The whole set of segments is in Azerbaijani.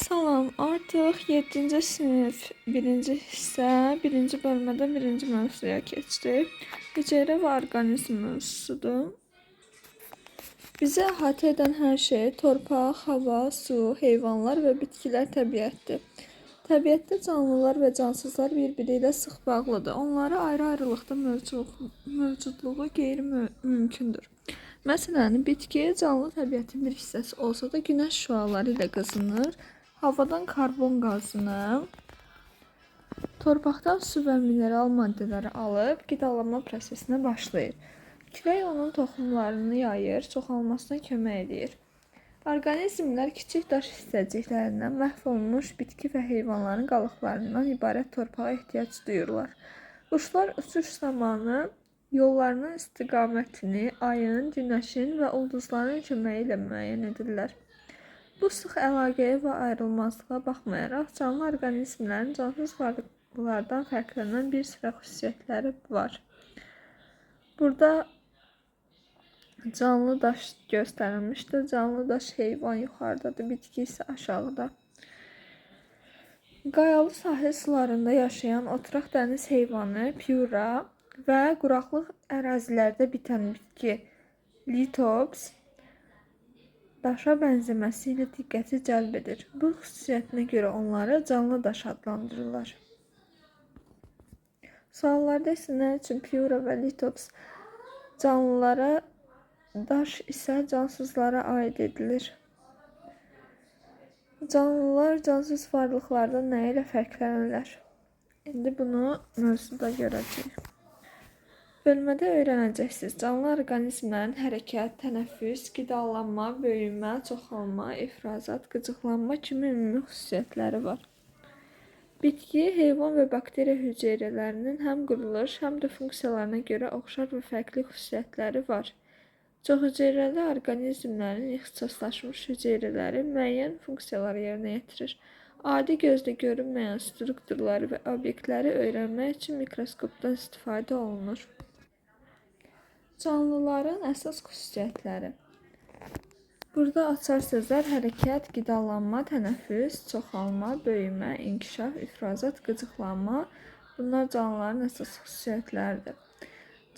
Salam, artıq 7-ci sinif 1-ci hissə, 1-ci bölmədə 1-ci mövzuya keçdik. Hüceyrə və orqanizm mövzusudur. Bizi əhatə edən hər şey torpaq, hava, su, heyvanlar və bitkilər təbiətdir. Təbiətdə canlılar və cansızlar bir-biri ilə sıx bağlıdır. Onları ayrı-ayrılıqda mövcudluğu qeyri-mümkündür. Məsələn, bitki canlı təbiətin bir hissəsi olsa da günəş şüaları ilə qızınır, havadan karbon qazını, torpaqdan su və mineral maddələri alıb qidalanma prosesinə başlayır. Külək onun toxumlarını yayır, çoxalmasına kömək edir. Orqanizmlər kiçik daş hissəciklərindən məhv olmuş bitki və heyvanların qalıqlarından ibarət torpağa ehtiyac duyurlar. Quşlar uçuş zamanı yollarının istiqamətini ayın, günəşin və ulduzların köməyi ilə müəyyən edirlər. Bu sıx əlaqəyə və ayrılmazlığa baxmayaraq, canlı orqanizmlərin cansız varlıqlardan fərqlənən bir sıra xüsusiyyətləri var. Burada canlı daş göstərilmişdir. Canlı daş heyvan yuxarıdadır, bitki isə aşağıda. Qayalı sahil sularında yaşayan oturaq dəniz heyvanı piura və quraqlıq ərazilərdə bitən bitki litops daşa bənzəməsi ilə diqqəti cəlb edir. Bu xüsusiyyətinə görə onları canlı daş adlandırırlar. Suallarda isə nə üçün piura və litops canlılara, daş isə cansızlara aid edilir? Canlılar cansız varlıqlardan nə ilə fərqlənirlər? İndi bunu mövzuda görəcəyik. Bölmədə öyrənəcəksiniz. Canlı orqanizmlərin hərəkət, tənəffüs, qidalanma, böyümə, çoxalma, ifrazat, qıcıqlanma kimi ümumi xüsusiyyətləri var. Bitki, heyvan və bakteriya hüceyrələrinin həm quruluş, həm də funksiyalarına görə oxşar və fərqli xüsusiyyətləri var. Çoxhüceyrəli orqanizmlərin ixtisaslaşmış hüceyrələri müəyyən funksiyaları yerinə yetirir. Adi gözlə görünməyən strukturları və obyektləri öyrənmək üçün mikroskopdan istifadə olunur. Canlıların əsas xüsusiyyətləri. Burada açar sözlər hərəkət, qidalanma, tənəffüs, çoxalma, böyümə, inkişaf, ifrazat, qıcıqlanma. Bunlar canlıların əsas xüsusiyyətləridir.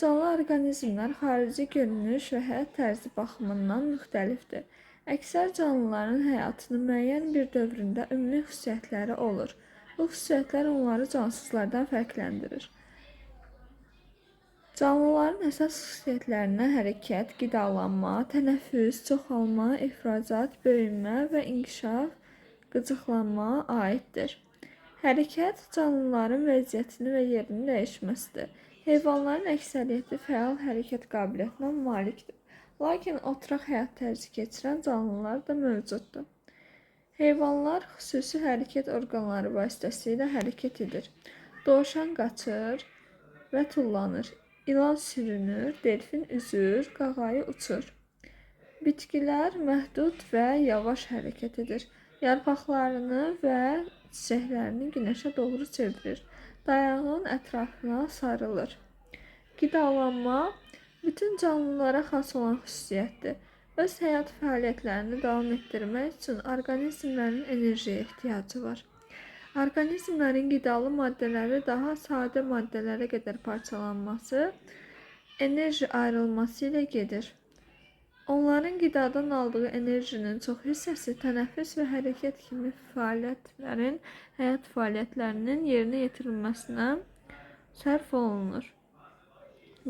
Canlı orqanizmlər xarici görünüş və həyat tərzi baxımından müxtəlifdir. Əksər canlıların həyatının müəyyən bir dövründə ümumi xüsusiyyətləri olur. Bu xüsusiyyətlər onları cansızlardan fərqləndirir. Canlıların əsas xüsusiyyətlərinə hərəkət, qidalanma, tənəffüs, çoxalma, ifrazat, böyümə və inkişaf, qıcıqlanma aiddir. Hərəkət canlıların vəziyyətini və yerini dəyişməsidir. Heyvanların əksəriyyəti fəal hərəkət qabiliyyətinə malikdir. Lakin oturaq həyat tərzi keçirən canlılar da mövcuddur. Heyvanlar xüsusi hərəkət orqanları vasitəsilə hərəkət edir. Dovşan qaçır və tullanır. İlan sürünür, delfin üzür, qağayı uçur. Bitkilər məhdud və yavaş hərəkət edir. Yarpaqlarını və çiçəklərini günəşə doğru çevirir. Dayağın ətrafına sarılır. Qidalanma bütün canlılara xas olan xüsusiyyətdir. Öz həyat fəaliyyətlərini davam etdirmək üçün orqanizmlərin enerjiyə ehtiyacı var. Orqanizmlərin qidalı maddələri daha sadə maddələrə qədər parçalanması, enerji ayrılması ilə gedir. Onların qidadan aldığı enerjinin çox hissəsi tənəffüs və hərəkət kimi fəaliyyətlərin, həyat fəaliyyətlərinin yerinə yetirilməsinə sərf olunur.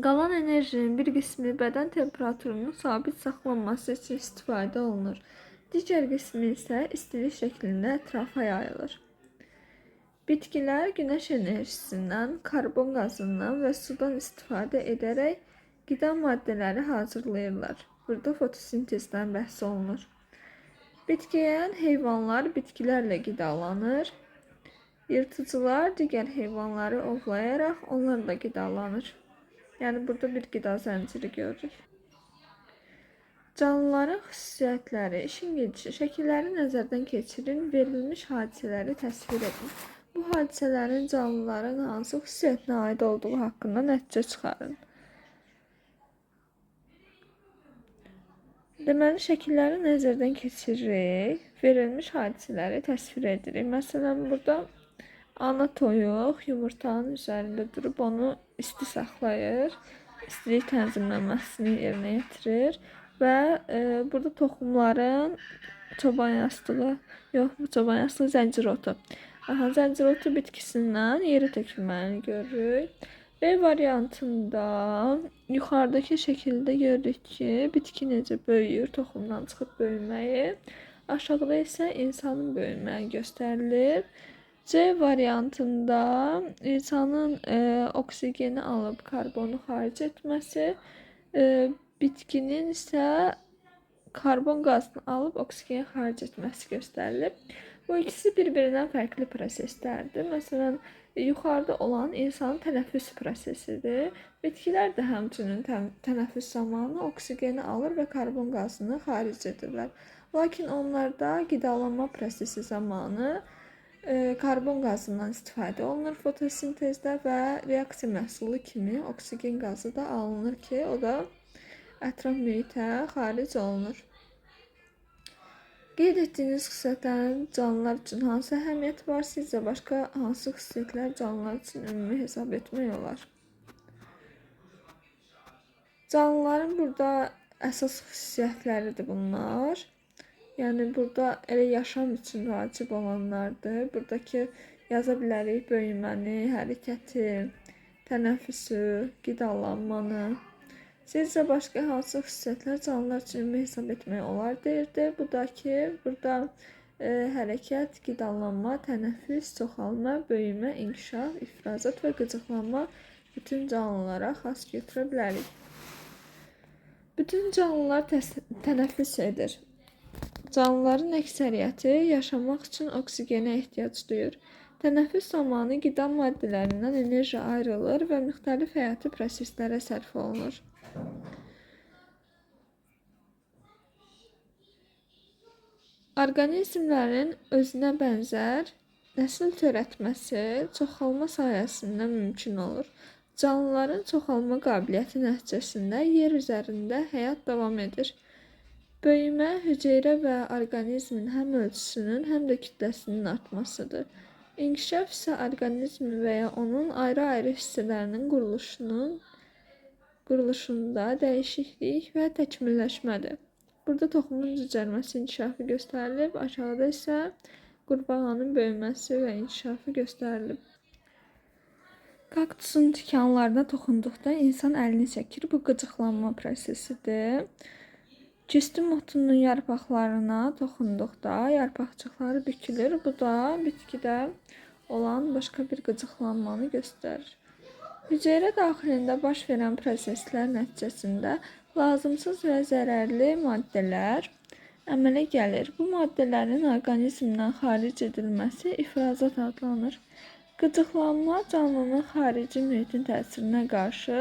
Qalan enerjinin bir qismi bədən temperaturunun sabit saxlanması üçün istifadə olunur. Digər qismi isə istilik şəklində ətrafa yayılır. Bitkilər günəş enerjisindən, karbon qazından və sudan istifadə edərək qida maddələri hazırlayırlar. Burada fotosintezdən bəhs olunur. Bitki yeyən heyvanlar bitkilərlə qidalanır. Yırtıcılar digər heyvanları ovlayaraq onlarla qidalanır. Yəni burada bir qida zənciri görürük. Canlıların xüsusiyyətləri, işin gedişi, şəkilləri nəzərdən keçirin, verilmiş hadisələri təsvir edin. Bu hadisələrin canlıların hansı xüsusiyyətinə aid olduğu haqqında nəticə çıxarın. Deməli, şəkilləri nəzərdən keçiririk, verilmiş hadisələri təsvir edirik. Məsələn, burada ana toyuq yumurtanın üzərində durub onu isti saxlayır, istilik tənzimlənməsini yerinə yetirir və burada toxumların çoban yastığı, yox, bu çoban yastığı zəncirotu. Zəncirotu bitkisindən yerə tökülməni görürük. B variantında yuxarıdakı şəkildə görürük ki, bitki necə böyüyür, toxumdan çıxıb böyüməyi. Aşağıda isə insanın böyüməyi göstərilir. C variantında insanın oksigeni alıb karbonu xaric etməsi, bitkinin isə karbon qazını alıb oksigen xaric etməsi göstərilib. Bu ikisi bir-birindən fərqli proseslərdir. Məsələn, yuxarıda olan insanın tənəffüs prosesidir. Bitkilər də həmçinin tənəffüs zamanı oksigeni alır və karbon qazını xaric edirlər. Lakin onlarda qidalanma prosesi zamanı karbon qazından istifadə olunur fotosintezdə və reaksiya məhsulu kimi oksigen qazı da alınır ki, o da ətraf mühitə xaric olunur. Qeyd etdiyiniz xüsusiyyətlərin canlılar üçün hansı əhəmiyyəti var? Sizcə başqa hansı xüsusiyyətlər canlılar üçün ümumi hesab etmək olar? Canlıların burada əsas xüsusiyyətləridir bunlar. Yəni burada elə yaşam üçün vacib olanlardır. Buradakı yaza bilərik böyüməni, hərəkəti, tənəffüsü, qidalanmanı. Sizcə başqa hansı xüsusiyyətlər canlılar üçün ümumi hesab etmək olar deyirdi. Bu da ki, burada hərəkət, qidalanma, tənəffüs, çoxalma, böyümə, inkişaf, ifrazat və qıcıqlanma bütün canlılara xas götürə bilərik. Bütün canlılar tənəffüs edir. Canlıların əksəriyyəti yaşamaq üçün oksigenə ehtiyac duyur. Tənəffüs zamanı qida maddələrindən enerji ayrılır və müxtəlif həyati proseslərə sərf olunur. Orqanizmlərin özünə bənzər nəsil törətməsi çoxalma sayəsində mümkün olur. Canlıların çoxalma qabiliyyəti nəticəsində yer üzərində həyat davam edir. Böyümə hüceyrə və orqanizmin həm ölçüsünün, həm də kütləsinin artmasıdır. İnkişaf isə orqanizmin və ya onun ayrı-ayrı hissələrinin quruluşunda dəyişiklik və təkmilləşmədir. Burada toxumun cücərməsi inkişafı göstərilib, aşağıda isə qurbağanın böyüməsi və inkişafı göstərilib. Kaktusun tikanlarına toxunduqda insan əlini çəkir. Bu qıcıqlanma prosesidir. Küstüm otunun yarpaqlarına toxunduqda yarpaqcıqları bükülür. Bu da bitkidə olan başqa bir qıcıqlanmanı göstərir. Hüceyrə daxilində baş verən proseslər nəticəsində lazımsız və zərərli maddələr əmələ gəlir. Bu maddələrin orqanizmdən xaric edilməsi ifrazat adlanır. Qıcıqlanma canlının xarici mühitin təsirinə qarşı,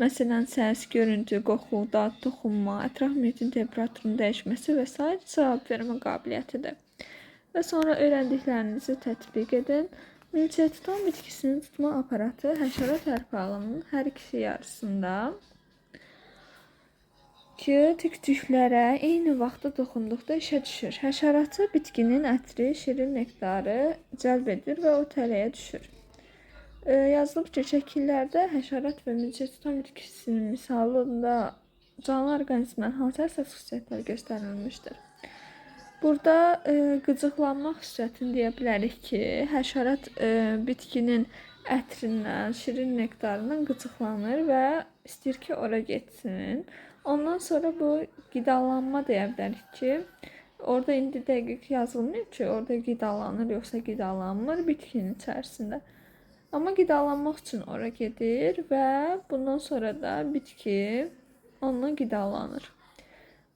məsələn, səs, görüntü, qoxu, dad, toxunma, ətraf mühitin temperaturunun dəyişməsi və s. cavab vermə qabiliyyətidir. Və sonra öyrəndiklərinizi tətbiq edin. Milçəyi tutan bitkisinin tutma aparatı həşərat yarpağının hər iki yarısında tükcüklərə eyni vaxtda toxunduqda işə düşür. Həşəratı bitkinin ətri, şirin nektarı cəlb edir və o tələyə düşür. Yazılıb ki, şəkillərdə həşərat və milçəyi tutan bitkisinin misalında canlı orqanizmlərin hansı əsas xüsusiyyətlər göstərilmişdir? Burada qıcıqlanma xüsusiyyətini deyə bilərik ki, həşərat bitkinin ətrindən, şirin nektarından qıcıqlanır və istəyir ki, ora getsin. Ondan sonra bu qidalanma deyə bilərik ki, orada indi dəqiq yazılmıyor ki, orada qidalanır yoxsa qidalanmır bitkinin içərisində. Amma qidalanmaq üçün ora gedir və bundan sonra da bitki onunla qidalanır.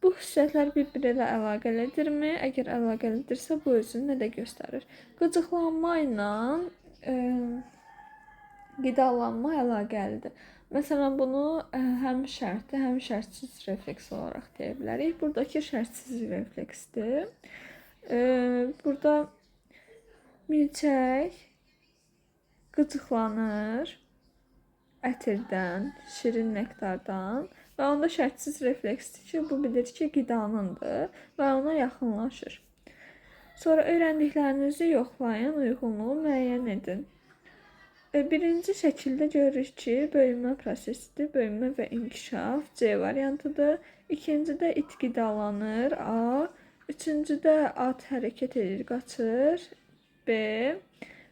Bu xüsusiyyətlər bir-biri ilə əlaqəlidirmi? Əgər əlaqəlidirsə, bu özünü nə də göstərir? Qıcıqlanma ilə qidalanma əlaqəlidir. Məsələn, bunu həm şərtli, həm şərtsiz refleks olaraq deyə bilərik. Buradakı şərtsiz refleksdir. Burada milçək qıcıqlanır ətirdən, şirin nektardan və onda şərtsiz refleksdir ki, bu bilir ki, qidanındır və ona yaxınlaşır. Sonra öyrəndiklərinizi yoxlayın, uyğunluğu müəyyən edin. Birinci şəkildə görürük ki, böyümə prosesidir. Böyümə və inkişaf C variantıdır. İkincidə it qidalanır A. Üçüncüdə at hərəkət edir, qaçır B.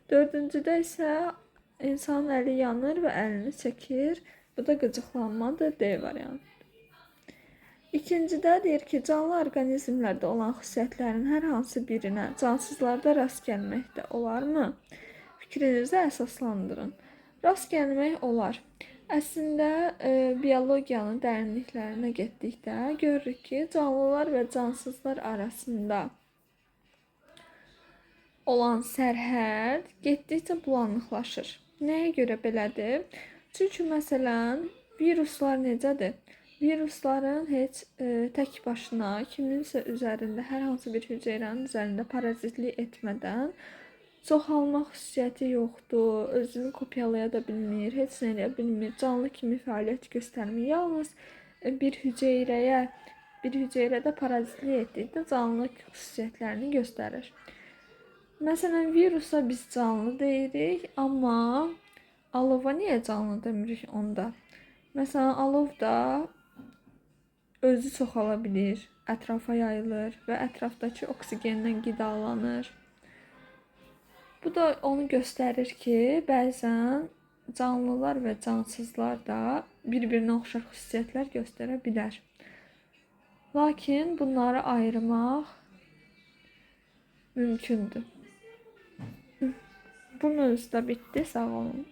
Dördüncüdə isə insanın əli yanır və əlini çəkir. Bu da qıcıqlanmadır D variantı. İkincidə deyir ki, canlı orqanizmlərdə olan xüsusiyyətlərin hər hansı birinə cansızlarda rast gəlməkdə olarmı? Fikrinizi əsaslandırın. Rast gəlmək olar. Əslində, biologiyanın dərinliklərinə getdikdə görürük ki, canlılar və cansızlar arasında olan sərhəd getdikcə bulanıqlaşır. Nəyə görə belədir? Çünki məsələn, viruslar necədir? Virusların heç tək başına kiminsə üzərində, hər hansı bir hüceyrənin üzərində parazitlik etmədən çoxalma xüsusiyyəti yoxdur, özünü kopyalaya da bilmir, heç nə edə bilmir, canlı kimi fəaliyyət göstərmir. Yalnız bir hüceyrədə parazitlik etdikdə canlı xüsusiyyətlərini göstərir. Məsələn, virusa biz canlı deyirik, amma alova niyə canlı demirik onda? Məsələn, alov da özü çoxala bilir, ətrafa yayılır və ətrafdakı oksigendən qidalanır. Bu da onu göstərir ki, bəzən canlılar və cansızlar da bir-birinə oxşar xüsusiyyətlər göstərə bilər. Lakin bunları ayırmaq mümkündür. Bu mövzu da bitdi. Sağ olun.